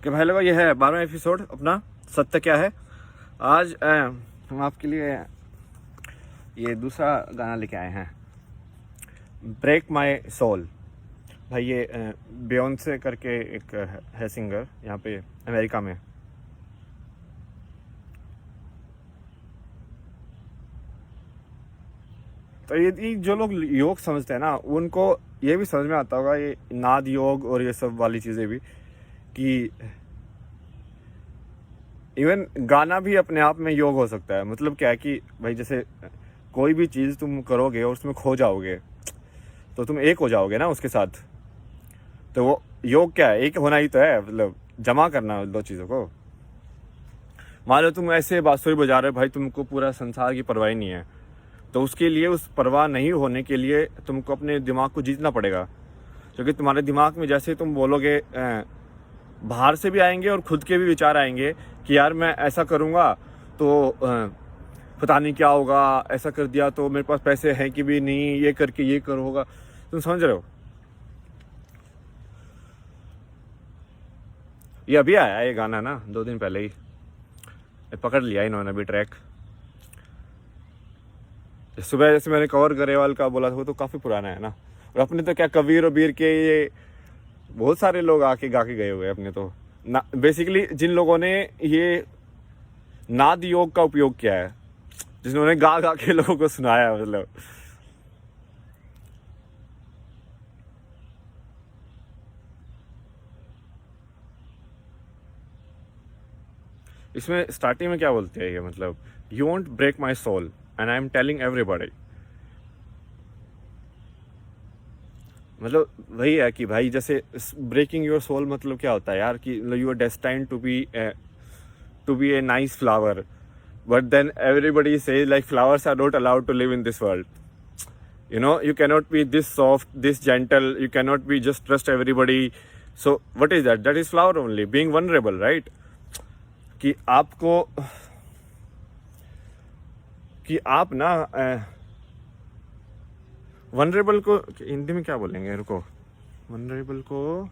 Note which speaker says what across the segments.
Speaker 1: कि भाई लोगों, ये है 12वां एपिसोड अपना सत्य क्या है। आज हम आपके लिए ये दूसरा गाना लेके आए हैं, ब्रेक माई सोल। भाई ये बियोंसे करके एक है सिंगर यहाँ पे अमेरिका में। तो ये जो लोग योग समझते हैं ना, उनको ये भी समझ में आता होगा, ये नाद योग और ये सब वाली चीज़ें भी, कि इवन गाना भी अपने आप में योग हो सकता है। मतलब क्या है कि भाई जैसे कोई भी चीज़ तुम करोगे और उसमें खो जाओगे तो तुम एक हो जाओगे ना उसके साथ। तो वो योग क्या है, एक होना ही तो है, मतलब जमा करना दो चीज़ों को। मान लो तुम ऐसे बांसुरी बजा रहे हो, भाई तुमको पूरा संसार की परवाह नहीं है, तो उसके लिए, उस परवाह नहीं होने के लिए तुमको अपने दिमाग को जीतना पड़ेगा। क्योंकि तुम्हारे दिमाग में जैसे तुम बोलोगे, बाहर से भी आएंगे और खुद के भी विचार आएंगे कि यार मैं ऐसा करूँगा तो पता नहीं क्या होगा, ऐसा कर दिया तो मेरे पास पैसे हैं कि भी नहीं, ये करके ये कर होगा। तुम समझ रहे हो? ये अभी आया ये गाना ना, 2 दिन पहले ही पकड़ लिया इन्होंने भी ट्रैक। सुबह जैसे मैंने कंवर गरेवाल का बोला था, वो तो काफ़ी पुराना है ना। और अपने तो क्या कबीर और बीर के ये बहुत सारे लोग आके गा के गए हुए हैं अपने तो ना। बेसिकली जिन लोगों ने ये नाद योग का उपयोग किया है, जिन्होंने गा गा के लोगों को सुनाया, मतलब इसमें स्टार्टिंग में क्या बोलते हैं ये, मतलब you want break my soul and I am telling everybody. मतलब वही है कि भाई जैसे ब्रेकिंग योर सोल मतलब क्या होता है यार, कि you are destined to be a nice flower, but then everybody says like flowers are not allowed to live in this world. You know, you cannot be this soft, this gentle, you cannot be just trust everybody. So what is that? That is flower only, being vulnerable, right? कि आपको, कि आप ना vulnerable को हिंदी में क्या बोलेंगे, रुको, वनरेबल को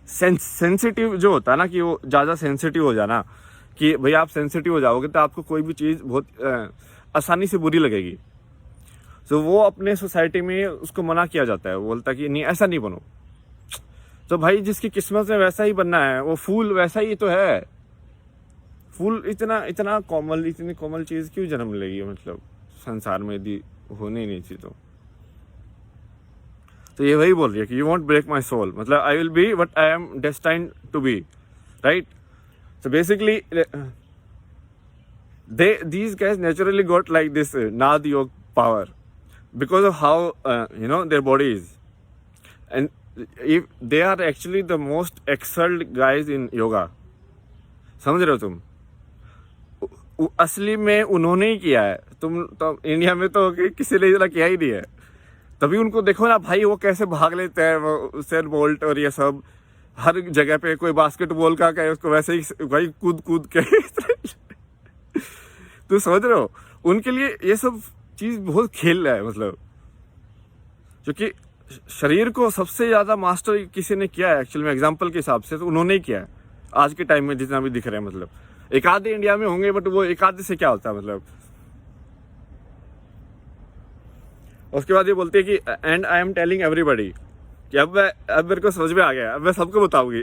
Speaker 1: सेंसिटिव जो होता है ना, कि वो ज़्यादा सेंसिटिव हो जाना, कि भाई आप सेंसिटिव हो जाओगे तो आपको कोई भी चीज़ बहुत आसानी से बुरी लगेगी। तो वो अपने सोसाइटी में उसको मना किया जाता है, वो बोलता है कि नहीं ऐसा नहीं बनो। तो भाई जिसकी किस्मत में वैसा ही बनना है, वो फूल वैसा ही तो है। फूल इतना कोमल, इतनी कोमल चीज़ क्यों जन्म लेगी, मतलब संसार में यदि होने ही नहीं थी तो ये वही बोल रही है कि you want break my soul, मतलब I will be what I am destined to be, right. So basically, these guys naturally got like this Nad Yog power because of how their body is, and if they are actually the most excelled guys in yoga. समझ रहे हो तुम? असली में उन्होंने ही किया है। तुम तो इंडिया में तो किसी ने इतना किया ही नहीं है। तभी उनको देखो ना भाई, वो कैसे भाग लेते हैं, वो उसेन बोल्ट और ये सब, हर जगह पे कोई बास्केटबॉल का कहे उसको वैसे ही भाई कूद के तो समझ रहे हो, उनके लिए ये सब चीज बहुत खेल रहा है। मतलब क्योंकि शरीर को सबसे ज्यादा मास्टर किसी ने किया है एक्चुअल में, एग्जांपल के हिसाब से तो उन्होंने ही किया है आज के टाइम में जितना भी दिख रहे हैं। मतलब एक आधे इंडिया में होंगे, बट वो एक आधे से क्या होता है मतलब। उसके बाद ये बोलते हैं कि and I am telling everybody, कि अब मेरे को समझ में आ गया, अब मैं सबको बताऊंगी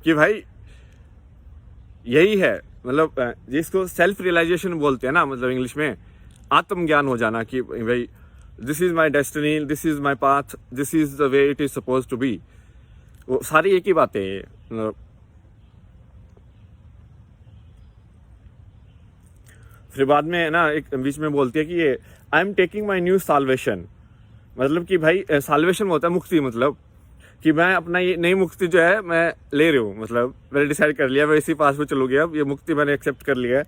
Speaker 1: कि भाई यही है, मतलब जिसको सेल्फ रियलाइजेशन बोलते हैं ना, मतलब इंग्लिश में आत्मज्ञान हो जाना, कि भाई this is my destiny, this is my path, this is the way it is suppose to be. वो सारी एक ही बातें हैं, मतलब फिर बाद में ना एक बीच में बोलती है कि ये I am taking my new salvation, मतलब कि भाई साल्वेशन होता है मुक्ति, मतलब कि मैं अपना ये नई मुक्ति जो है मैं ले रही हूँ, मतलब मैंने डिसाइड कर लिया, मैं इसी पास में चलूँगी, अब ये मुक्ति मैंने एक्सेप्ट कर लिया है।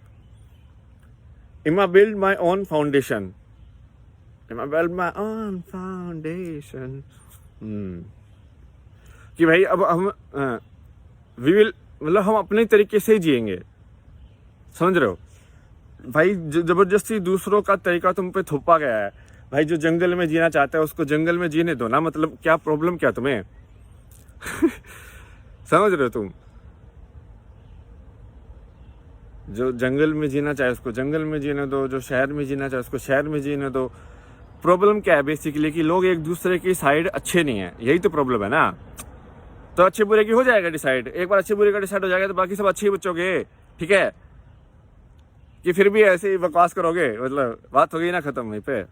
Speaker 1: इमा बिल्ड माई ओन फाउंडेशन, इमा बिल्ड माई ओन फाउंडेशन, कि भाई अब हम वी विल, मतलब हम अपने तरीके से ही जिएंगे। समझ रहे हो भाई, जबरदस्ती दूसरों का तरीका तुम पे थोपा गया है, भाई जो जंगल में जीना चाहता है उसको जंगल में जीने दो ना, मतलब क्या प्रॉब्लम क्या तुम्हें? समझ रहे हो तुम? जो जंगल में जीना चाहे उसको जंगल में जीने दो, जो शहर में जीना चाहे उसको शहर में जीने दो। प्रॉब्लम क्या है बेसिकली कि लोग एक दूसरे की साइड अच्छे नहीं है, यही तो प्रॉब्लम है ना। तो अच्छे बुरे की हो जाएगा डिसाइड, एक बार अच्छे बुरे का डिसाइड हो जाएगा तो बाकी सब अच्छे ही बच्चोगे, ठीक है? कि फिर भी ऐसे ही बकवास करोगे, मतलब बात हो गई ना खत्म वहीं पे।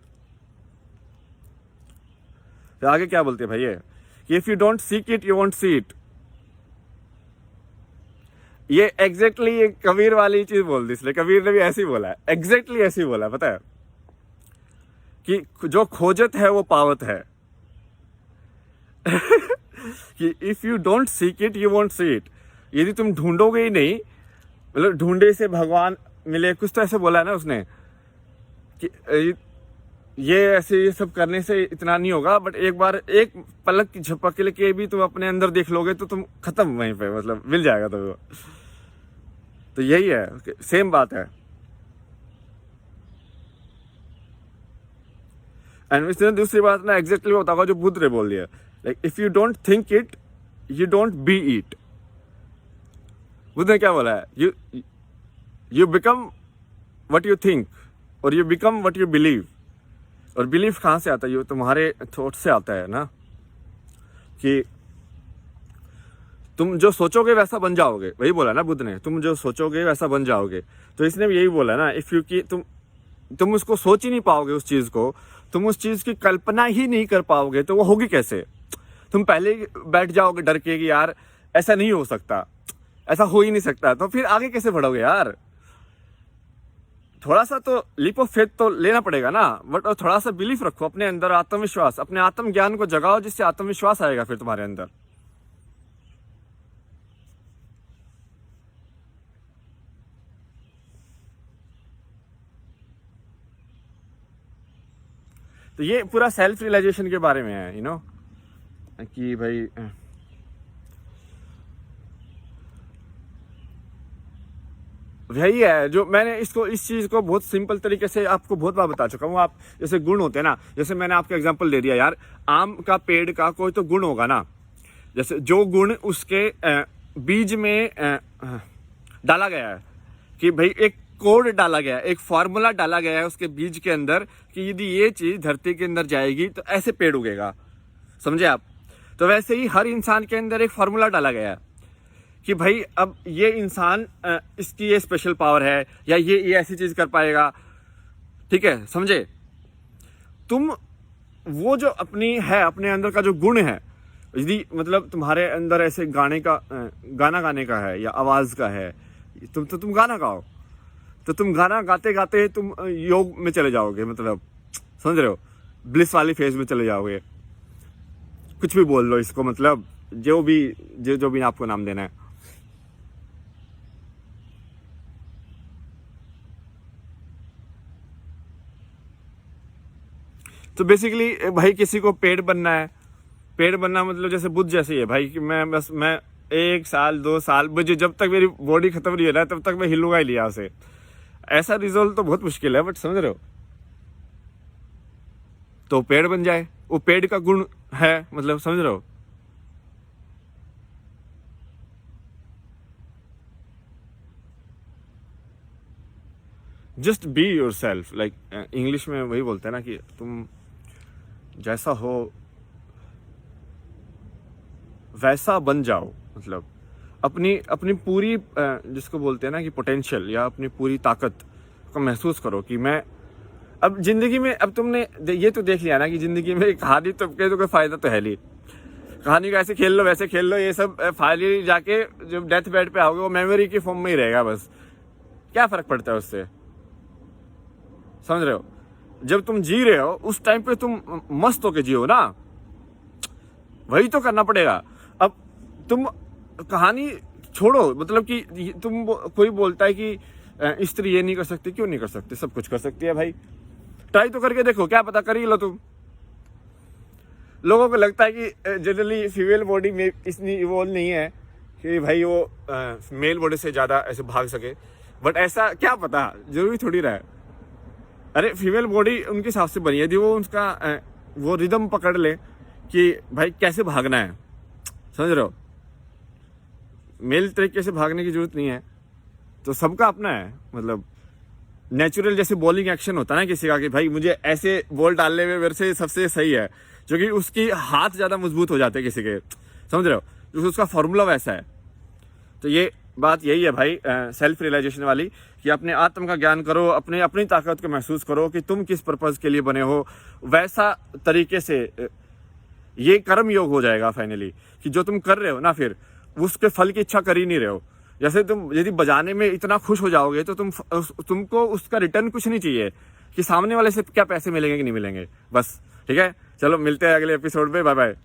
Speaker 1: तो आगे क्या बोलते हैं भाई ये कि if you don't seek it you won't see it. ये एग्जैक्टली ये कबीर वाली चीज बोल दी, इसलिए कबीर ने भी ऐसे ही बोला है, एग्जैक्टली ऐसे ही बोला है, पता है कि जो खोजत है वो पावत है। कि if you don't seek it you won't see it. यदि तुम ढूंढोगे ही नहीं, मतलब ढूंढे से भगवान मिले, कुछ तो ऐसे बोला है ना उसने कि ये ऐसे ये सब करने से इतना नहीं होगा, बट एक बार एक पलक की झपक के भी तुम अपने अंदर देख लोगे तो तुम खत्म वहीं पे, मतलब मिल जाएगा तुम्हें। तो यही है, सेम बात है। एंड इसने दूसरी बात ना एग्जैक्टली होता होगा जो बुद्ध ने बोल दिया, like if you don't think it you don't be it. Buddha ने क्या बोला है? You become what you think और you become what you believe. और बिलीफ कहाँ से आता है? ये तुम्हारे थॉट से आता है ना, कि तुम जो सोचोगे वैसा बन जाओगे, वही बोला ना बुद्ध ने, तुम जो सोचोगे वैसा बन जाओगे। तो इसने भी यही बोला ना, इफ यू की तुम उसको सोच ही नहीं पाओगे उस चीज को, तुम उस चीज की कल्पना ही नहीं कर पाओगे तो वो होगी कैसे? तुम पहले ही बैठ जाओगे डर के कि यार ऐसा नहीं हो सकता, ऐसा हो ही नहीं सकता, तो फिर आगे कैसे बढ़ोगे यार? थोड़ा सा तो लीप ऑफ फेथ तो लेना पड़ेगा ना, बट थोड़ा सा बिलीफ रखो अपने अंदर, आत्मविश्वास, अपने आत्म ज्ञान को जगाओ, जिससे आत्मविश्वास आएगा फिर तुम्हारे अंदर। तो ये पूरा सेल्फ रियलाइजेशन के बारे में है, यू नो, कि भाई यही है जो मैंने इसको, इस चीज को बहुत सिंपल तरीके से आपको बहुत बार बता चुका हूँ। आप जैसे गुण होते हैं ना, जैसे मैंने आपको एग्जांपल दे दिया यार, आम का पेड़ का कोई तो गुण होगा ना, जैसे जो गुण उसके बीज में डाला गया है, कि भाई एक कोड डाला गया है, एक फॉर्मूला डाला गया है उसके बीज के अंदर, कि यदि ये चीज धरती के अंदर जाएगी तो ऐसे पेड़ उगेगा, समझे आप? तो वैसे ही हर इंसान के अंदर एक फॉर्मूला डाला गया है कि भाई अब ये इंसान इसकी ये स्पेशल पावर है, या ये ऐसी चीज कर पाएगा, ठीक है, समझे? तुम वो जो अपनी है, अपने अंदर का जो गुण है, यदि मतलब तुम्हारे अंदर ऐसे गाना गाने का है या आवाज का है, तुम गाना गाओ, तो तुम गाना गाते गाते तुम योग में चले जाओगे, मतलब समझ रहे हो, ब्लिस वाली फेज में चले जाओगे। कुछ भी बोल लो इसको, मतलब जो भी आपको नाम देना है। तो बेसिकली भाई किसी को पेड़ बनना है, पेड़ बनना मतलब जैसे बुद्ध जैसे ही है भाई, कि मैं 1 साल 2 साल मुझे जब तक मेरी बॉडी खत्म नहीं हो रहा है तब तक मैं हिलूंगा ही लिया उसे। ऐसा रिजोल्व तो बहुत मुश्किल है, बट समझ रहे हो, तो पेड़ बन जाए, वो पेड़ का गुण है, मतलब समझ रहे हो। Just be your self, like English में वही बोलते हैं ना कि तुम जैसा हो वैसा बन जाओ, मतलब अपनी पूरी जिसको बोलते हैं ना कि पोटेंशियल, या अपनी पूरी ताकत को महसूस करो कि मैं अब जिंदगी में, अब तुमने ये तो देख लिया ना कि जिंदगी में कहानी तो कोई फायदा तो है नहीं, कहानी का ऐसे खेल लो वैसे खेल लो, ये सब फाइनली जाके जब डेथ बेड पे आओगे वो मेमोरी की फॉर्म में ही रहेगा, बस क्या फर्क पड़ता है उससे, समझ रहे हो? जब तुम जी रहे हो उस टाइम पे तुम मस्त होके जियो ना, वही तो करना पड़ेगा। अब तुम कहानी छोड़ो, मतलब कि तुम कोई बोलता है कि स्त्री ये नहीं कर सकती, क्यों नहीं कर सकती? सब कुछ कर सकती है भाई, ट्राई तो करके देखो, क्या पता कर ही लो तुम। लोगों को लगता है कि जनरली फीमेल बॉडी में इतनी इवॉल्व नहीं है कि भाई वो मेल बॉडी से ज़्यादा ऐसे भाग सके, बट ऐसा क्या पता, जरूरी थोड़ी रहा है। अरे फीमेल बॉडी उनके हिसाब से बनी है, यदि वो उसका वो रिदम पकड़ ले कि भाई कैसे भागना है, समझ रहे हो, मेल तरीके से भागने की जरूरत नहीं है। तो सबका अपना है, मतलब नेचुरल जैसे बॉलिंग एक्शन होता है ना किसी का कि भाई मुझे ऐसे बॉल डालने में मेरे से सबसे सही है, जो कि उसकी हाथ ज़्यादा मजबूत हो जाते हैं किसी के, समझ रहे हो, जो उसका फॉर्मूला वैसा है। तो ये बात यही है भाई सेल्फ रियलाइजेशन वाली, कि अपने आत्म का ज्ञान करो, अपनी ताकत को महसूस करो कि तुम किस पर्पज़ के लिए बने हो, वैसा तरीके से ये कर्म योग हो जाएगा फाइनली, कि जो तुम कर रहे हो ना फिर उसके फल की इच्छा कर ही नहीं रहे हो। जैसे तुम यदि बजाने में इतना खुश हो जाओगे तो तुमको उसका रिटर्न कुछ नहीं चाहिए कि सामने वाले से क्या पैसे मिलेंगे कि नहीं मिलेंगे, बस। ठीक है, चलो मिलते हैं अगले एपिसोड में, बाय बाय।